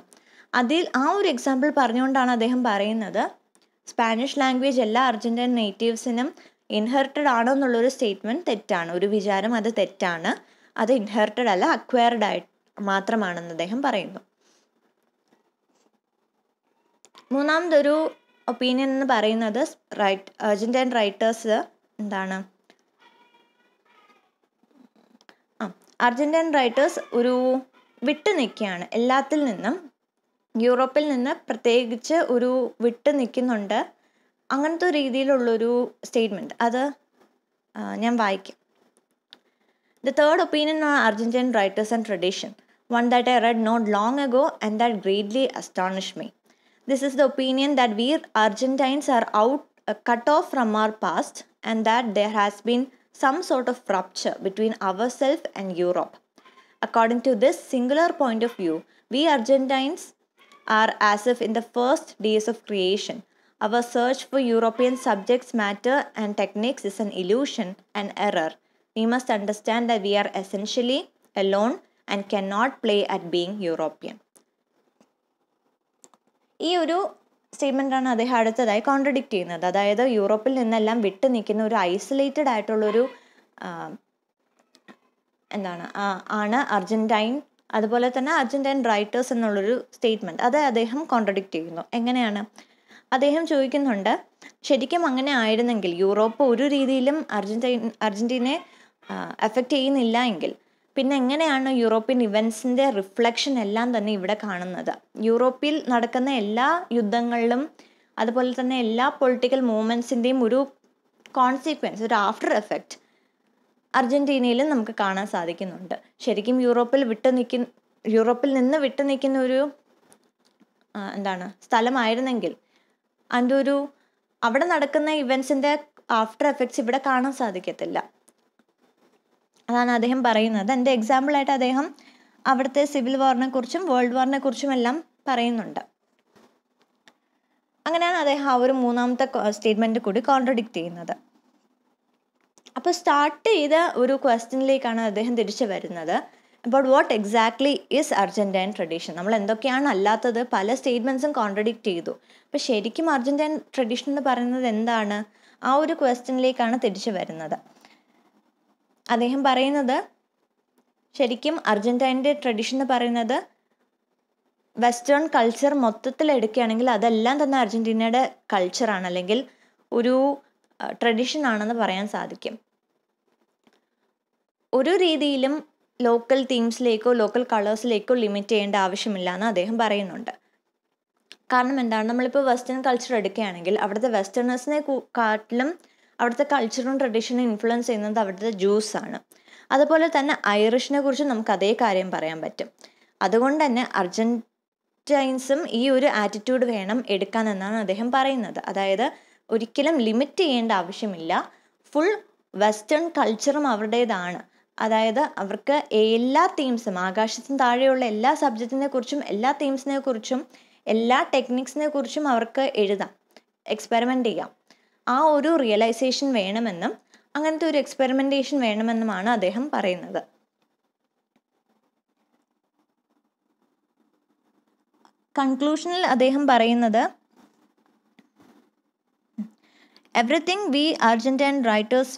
അതിൽ ആ ഒരു എക്സാമ്പിൾ പറഞ്ഞുകൊണ്ടാണ് അദ്ദേഹം പറയുന്നത് സ്പാനിഷ് ലാംഗ്വേജ് എല്ലാ അർജന്റൈൻ നേറ്റീവ്സിനും ഇൻഹെറിറ്റഡ് ആണോ എന്നുള്ളൊരു സ്റ്റേറ്റ്മെൻറ്റ് തെറ്റാണ്, ഒരു വിചാരം അത് തെറ്റാണ്. അത് ഇൻഹെറിറ്റഡ് അല്ല, അക്വയർഡ് ആയിട്ട് മാത്രമാണെന്ന് അദ്ദേഹം പറയുന്നു. മൂന്നാമതൊരു ഒപ്പീനിയൻ എന്ന് പറയുന്നത് അർജന്റൈൻ റൈറ്റേഴ്സ് അർജന്റൈൻ റൈറ്റേഴ്സ് വിട്ടു നിൽക്കുകയാണ് എല്ലാത്തിൽ നിന്നും, യൂറോപ്പിൽ നിന്ന് പ്രത്യേകിച്ച് വിട്ടു നിൽക്കുന്നുണ്ട്. അങ്ങനത്തെ രീതിയിലുള്ളൊരു സ്റ്റേറ്റ്മെൻറ്റ് അത് ഞാൻ വായിക്കാം. The third opinion on Argentine writers and tradition, one that I read not long ago and that greatly astonished me. This is the opinion that we Argentines are cut off from our past and that there has been some sort of rupture between ourselves and Europe. According to this singular point of view, we Argentines are as if in the first days of creation. Our search for European subjects, matter and techniques is an illusion and error. We must understand that we are essentially alone and cannot play at being European. ഈ ഒരു സ്റ്റേറ്റ്മെൻറ്റാണ് അദ്ദേഹം അടുത്തതായി contradict ചെയ്യുന്നത്. അതായത് യൂറോപ്പിൽ നിന്നെല്ലാം വിട്ടു നിൽക്കുന്ന ഒരു ഐസൊലേറ്റഡ് ആയിട്ടുള്ളൊരു ആണ് അർജന്റൈൻ, അതുപോലെ തന്നെ അർജന്റൈൻ റൈറ്റേഴ്സ് എന്നുള്ളൊരു സ്റ്റേറ്റ്മെൻറ്റ് അത് അദ്ദേഹം കോൺട്രഡിക്റ്റ് ചെയ്യുന്നു. എങ്ങനെയാണ്? അദ്ദേഹം ചോദിക്കുന്നുണ്ട്, ശരിക്കും അങ്ങനെ ആയിരുന്നെങ്കിൽ, യൂറോപ്പ് ഒരു രീതിയിലും അർജന്റീനയെ എഫക്റ്റ് ചെയ്യുന്നില്ല എങ്കിൽ പിന്നെ എങ്ങനെയാണ് യൂറോപ്യൻ ഇവൻസിൻ്റെ റിഫ്ലക്ഷൻ എല്ലാം തന്നെ ഇവിടെ കാണുന്നത്? യൂറോപ്പിൽ നടക്കുന്ന എല്ലാ യുദ്ധങ്ങളിലും അതുപോലെ തന്നെ എല്ലാ പൊളിറ്റിക്കൽ മൂവ്മെൻറ്റ്സിൻ്റെയും ഒരു കോൺസിക്വൻസ്, ഒരു ആഫ്റ്റർ എഫക്റ്റ് അർജന്റീനയിലും നമുക്ക് കാണാൻ സാധിക്കുന്നുണ്ട്. ശരിക്കും യൂറോപ്പിൽ നിന്ന് വിട്ടു നിൽക്കുന്ന ഒരു സ്ഥലമായിരുന്നെങ്കിൽ അതിൻ്റെ അവിടെ നടക്കുന്ന ഇവൻസിൻ്റെ ആഫ്റ്റർ എഫക്ട്സ് ഇവിടെ കാണാൻ സാധിക്കത്തില്ല. അതാണ് അദ്ദേഹം പറയുന്നത്. എൻ്റെ എക്സാമ്പിളായിട്ട് അദ്ദേഹം അവിടുത്തെ സിവിൽ വാറിനെ കുറിച്ചും വേൾഡ് വാറിനെ കുറിച്ചും എല്ലാം പറയുന്നുണ്ട്. അങ്ങനെയാണ് അദ്ദേഹം ആ ഒരു മൂന്നാമത്തെ സ്റ്റേറ്റ്മെൻറ്റ് കൂടി കോൺട്രഡിക്റ്റ് ചെയ്യുന്നത്. അപ്പോൾ സ്റ്റാർട്ട് ചെയ്ത ഒരു ക്വസ്റ്റ്യനിലേക്കാണ് അദ്ദേഹം തിരിച്ചു വരുന്നത്. About what exactly is Argentine tradition. നമ്മൾ എന്തൊക്കെയാണ് അല്ലാത്തത്, പല സ്റ്റേറ്റ്മെൻറ്റ്സും കോൺട്രഡിക്റ്റ് ചെയ്തു. അപ്പോൾ ശരിക്കും അർജന്റൈൻ ട്രഡീഷൻ എന്ന് പറയുന്നത് എന്താണ്? ആ ഒരു ക്വസ്റ്റ്യനിലേക്കാണ് തിരിച്ചു വരുന്നത്. അദ്ദേഹം പറയുന്നത് ശരിക്കും അർജന്റൈൻ്റെ ട്രഡീഷൻ എന്ന് പറയുന്നത് വെസ്റ്റേൺ കൾച്ചർ മൊത്തത്തിൽ എടുക്കുകയാണെങ്കിൽ അതെല്ലാം തന്നെ അർജന്റീനയുടെ കൾച്ചറാണ്, അല്ലെങ്കിൽ ഒരു ട്രഡീഷൻ ആണെന്ന് പറയാൻ സാധിക്കും. ഒരു രീതിയിലും ലോക്കൽ തീംസിലേക്കോ ലോക്കൽ കളേഴ്സിലേക്കോ ലിമിറ്റ് ചെയ്യേണ്ട ആവശ്യമില്ല എന്ന് അദ്ദേഹം പറയുന്നുണ്ട്. കാരണം എന്താണ്, നമ്മളിപ്പോൾ വെസ്റ്റേൺ കൾച്ചർ എടുക്കുകയാണെങ്കിൽ അവിടുത്തെ വെസ്റ്റേണേഴ്സിനെ കാട്ടിലും അവിടുത്തെ കൾച്ചറും ട്രഡീഷനും ഇൻഫ്ലുവൻസ് ചെയ്യുന്നത് അവിടുത്തെ ജ്യൂസാണ്. അതുപോലെ തന്നെ ഐറിഷിനെ കുറിച്ച് നമുക്ക് അതേ കാര്യം പറയാൻ പറ്റും. അതുകൊണ്ട് തന്നെ അർജന്റൈൻസും ഈ ഒരു ആറ്റിറ്റ്യൂഡ് വേണം എടുക്കാൻ എന്നാണ് അദ്ദേഹം പറയുന്നത്. അതായത് ഒരിക്കലും ലിമിറ്റ് ചെയ്യേണ്ട ആവശ്യമില്ല, ഫുൾ വെസ്റ്റേൺ കൾച്ചറും അവരുടേതാണ്. അതായത് അവർക്ക് എല്ലാ തീംസും, ആകാശത്തിന് താഴെയുള്ള എല്ലാ സബ്ജക്റ്റിനെ കുറിച്ചും എല്ലാ തീംസിനെ കുറിച്ചും എല്ലാ ടെക്നിക്സിനെ കുറിച്ചും അവർക്ക് എഴുതാം, എക്സ്പെരിമെൻ്റ് ചെയ്യാം. ആ ഒരു റിയലൈസേഷൻ വേണമെന്നും അങ്ങനത്തെ ഒരു എക്സ്പെരിമെൻറ്റേഷൻ വേണമെന്നുമാണ് അദ്ദേഹം പറയുന്നത്. കൺക്ലൂഷനിൽ അദ്ദേഹം പറയുന്നത്, everything we Argentine writers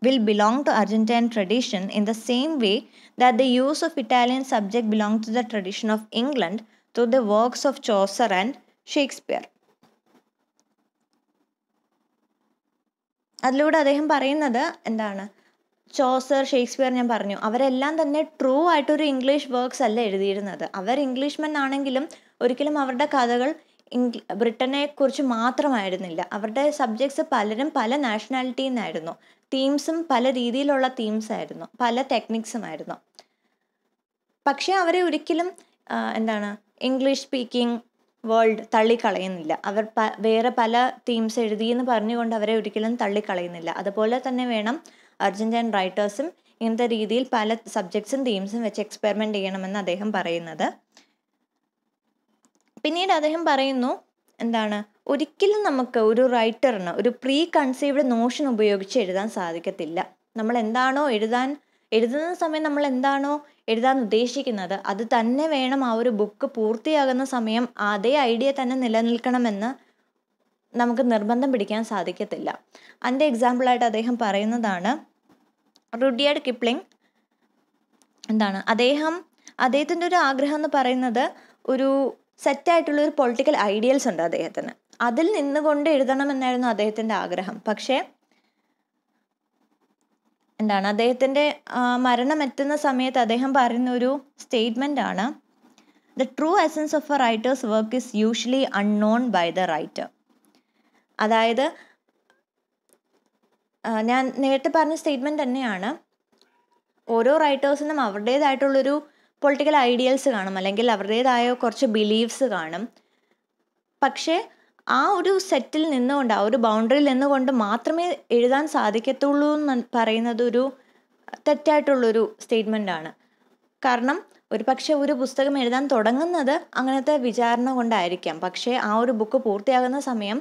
will belong to Argentine tradition in the same way that the use of Italian subject belongs to the tradition of England through the works of Chaucer and Shakespeare. അതിലൂടെ അദ്ദേഹം പറയുന്നത് എന്താണ്, Chaucer, Shakespeare ഞാൻ പറഞ്ഞു, അവരെല്ലാം തന്നെ true ആയിട്ടൊരു English works അല്ല എഴുതിയിരുന്നത്. അവർ ഇംഗ്ലീഷ്മെൻ ആണെങ്കിലും ഒരിക്കലും അവരുടെ കഥകൾ ബ്രിട്ടനെ കുറിച്ച് മാത്രമായിരുന്നില്ല. അവരുടെ സബ്ജക്ട്സ് പലരും പല നാഷണാലിറ്റിയിൽ നിന്നായിരുന്നു, തീംസും പല രീതിയിലുള്ള തീംസ് ആയിരുന്നു, പല ടെക്നിക്സും ആയിരുന്നു. പക്ഷേ അവരെ ഒരിക്കലും ഇംഗ്ലീഷ് സ്പീക്കിംഗ് വേൾഡ് തള്ളിക്കളയുന്നില്ല. അവർ വേറെ പല തീംസ് എഴുതിയെന്ന് പറഞ്ഞുകൊണ്ട് അവരെ ഒരിക്കലും തള്ളിക്കളയുന്നില്ല. അതുപോലെ തന്നെ വേണം അർജന്റൈൻ റൈറ്റേഴ്സും ഇങ്ങനത്തെ രീതിയിൽ പല സബ്ജക്ട്സും തീംസും വെച്ച് എക്സ്പെരിമെൻ്റ് ചെയ്യണമെന്ന് അദ്ദേഹം പറയുന്നത്. പിന്നീട് അദ്ദേഹം പറയുന്നു ഒരിക്കലും നമുക്ക് ഒരു റൈറ്ററിന് ഒരു പ്രീ കൺസീവ്ഡ് നോഷൻ ഉപയോഗിച്ച് എഴുതാൻ സാധിക്കത്തില്ല. നമ്മൾ എന്താണോ എഴുതുന്ന സമയം നമ്മൾ എന്താണോ എഴുതാൻ ഉദ്ദേശിക്കുന്നത് അത് തന്നെ വേണം ആ ഒരു ബുക്ക് പൂർത്തിയാകുന്ന സമയം അതേ ഐഡിയ തന്നെ നിലനിൽക്കണമെന്ന് നമുക്ക് നിർബന്ധം പിടിക്കാൻ സാധിക്കത്തില്ല. അതിൻ്റെ എക്സാമ്പിളായിട്ട് അദ്ദേഹം പറയുന്നതാണ് റുഡിയാർഡ് കിപ്ലിംഗ്. അദ്ദേഹത്തിൻ്റെ ഒരു ആഗ്രഹം എന്ന് പറയുന്നത് ഒരു സെറ്റായിട്ടുള്ളൊരു പൊളിറ്റിക്കൽ ഐഡിയൽസ് ഉണ്ട് അദ്ദേഹത്തിന്, അതിൽ നിന്നുകൊണ്ട് എഴുതണമെന്നായിരുന്നു അദ്ദേഹത്തിൻ്റെ ആഗ്രഹം. പക്ഷേ അദ്ദേഹത്തിൻ്റെ മരണം എത്തുന്ന സമയത്ത് അദ്ദേഹം പറയുന്ന ഒരു സ്റ്റേറ്റ്മെൻ്റ് ആണ്, the true essence of a writer's work is usually unknown by the writer. അതായത് ഞാൻ നേരത്തെ പറഞ്ഞ സ്റ്റേറ്റ്മെൻറ്റ് തന്നെയാണ്, ഓരോ റൈറ്റേഴ്സിനും അവരുടേതായിട്ടുള്ളൊരു പൊളിറ്റിക്കൽ ഐഡിയൽസ് കാണും, അല്ലെങ്കിൽ അവരുടേതായ കുറച്ച് ബിലീവ്സ് കാണും. പക്ഷേ ആ ഒരു സെറ്റിൽ നിന്നുകൊണ്ട്, ആ ഒരു ബൗണ്ടറിയിൽ നിന്നുകൊണ്ട് മാത്രമേ എഴുതാൻ സാധിക്കത്തുള്ളൂ എന്ന് പറയുന്നത് ഒരു തെറ്റായിട്ടുള്ളൊരു സ്റ്റേറ്റ്മെൻ്റ് ആണ്. കാരണം ഒരു പുസ്തകം എഴുതാൻ തുടങ്ങുന്നത് അങ്ങനത്തെ വിചാരണ കൊണ്ടായിരിക്കാം, പക്ഷേ ആ ഒരു ബുക്ക് പൂർത്തിയാകുന്ന സമയം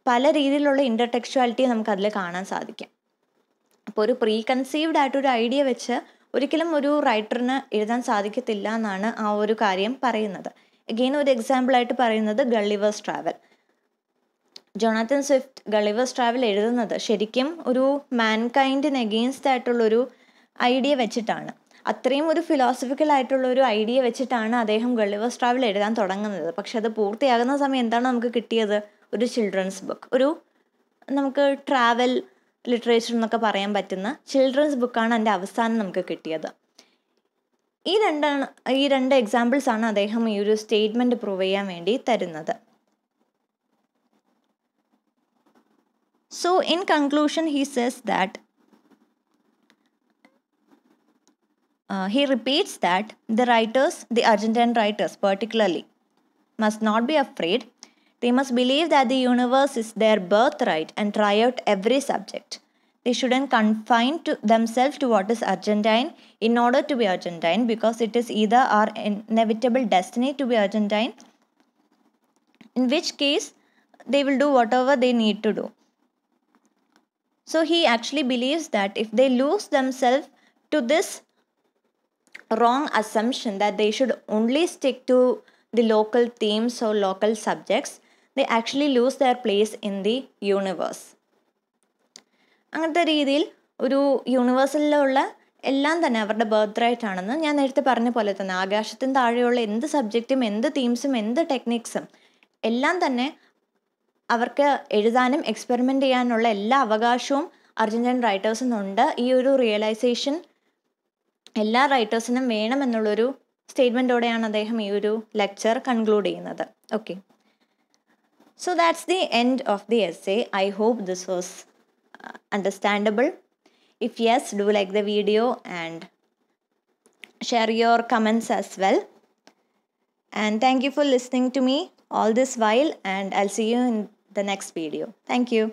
പല രീതിയിലുള്ള ഇൻ്റർടെക്സ്ച്വാലിറ്റി നമുക്കതിൽ കാണാൻ സാധിക്കും. അപ്പോൾ ഒരു പ്രീ കൺസീവ്ഡ് ആയിട്ടൊരു ഐഡിയ വെച്ച് ഒരിക്കലും ഒരു റൈറ്ററിന് എഴുതാൻ സാധിക്കത്തില്ല എന്നാണ് ആ ഒരു കാര്യം പറയുന്നത്. അഗെയിൻ ഒരു എക്സാമ്പിളായിട്ട് പറയുന്നത് ഗള്ളിവേഴ്സ് ട്രാവൽ. ജോണാത്തൻ സ്വിഫ്റ്റ് ഗള്ളിവേഴ്സ് ട്രാവൽ എഴുതുന്നത് ശരിക്കും ഒരു മാൻകൈൻഡിന് എഗെയിൻസ്റ്റ് ആയിട്ടുള്ളൊരു ഐഡിയ വെച്ചിട്ടാണ്. അത്രയും ഒരു ഫിലോസഫിക്കൽ ആയിട്ടുള്ള ഒരു ഐഡിയ വെച്ചിട്ടാണ് അദ്ദേഹം ഗള്ളിവേഴ്സ് ട്രാവൽ എഴുതാൻ തുടങ്ങുന്നത്. പക്ഷെ അത് പൂർത്തിയാകുന്ന സമയം എന്താണ് നമുക്ക് കിട്ടിയത്? ഒരു ചിൽഡ്രൻസ് ബുക്ക്, ഒരു നമുക്ക് ട്രാവൽ ലിറ്ററേച്ചർ എന്നൊക്കെ പറയാൻ പറ്റുന്ന ചിൽഡ്രൻസ് ബുക്കാണ് എൻ്റെ അവസാനം നമുക്ക് കിട്ടിയത്. ഈ രണ്ട് എക്സാമ്പിൾസ് ആണ് അദ്ദേഹം ഈ ഒരു സ്റ്റേറ്റ്മെൻറ്റ് പ്രൂവ് ചെയ്യാൻ വേണ്ടി തരുന്നത്. So in conclusion he says that he repeats that the Argentine writers particularly, must not be afraid. They must believe that the universe is their birthright and try out every subject. They shouldn't confine themselves to what is Argentine in order to be Argentine, because it is either our inevitable destiny to be Argentine, in which case they will do whatever they need to do. So he actually believes that if they lose themselves to this wrong assumption that they should only stick to the local themes or local subjects, they actually lose their place in the universe. അങ്ങനത്തെ രീതിയിൽ ഒരു യൂണിവേഴ്സിലുള്ള എല്ലാം തന്നെ അവരുടെ birth right ആണെന്ന് ഞാൻ നേരത്തെ പറഞ്ഞ പോലെ തന്നെ ആകാശത്തിന് താഴെയുള്ള എന്ത് സബ്ജക്റ്റും എന്ത് തീംസും എന്ത് ടെക്നിക്സും എല്ലാം തന്നെ അവർക്ക് എഴുതാനും എക്സ്പെരിമെൻ്റ് ചെയ്യാനുള്ള എല്ലാ അവകാശവും അർജന്റൈൻ റൈറ്റേഴ്സിനുണ്ട്. ഈ ഒരു റിയലൈസേഷൻ എല്ലാ റൈറ്റേഴ്സിനും വേണമെന്നുള്ളൊരു സ്റ്റേറ്റ്മെൻറ്റോടെയാണ് അദ്ദേഹം ഈ ഒരു ലെക്ചർ കൺക്ലൂഡ് ചെയ്യുന്നത്. Okay, so that's the end of the essay. I hope this was understandable. If yes, do like the video and share your comments as well. And thank you for listening to me all this while, and I'll see you in the next video. Thank you.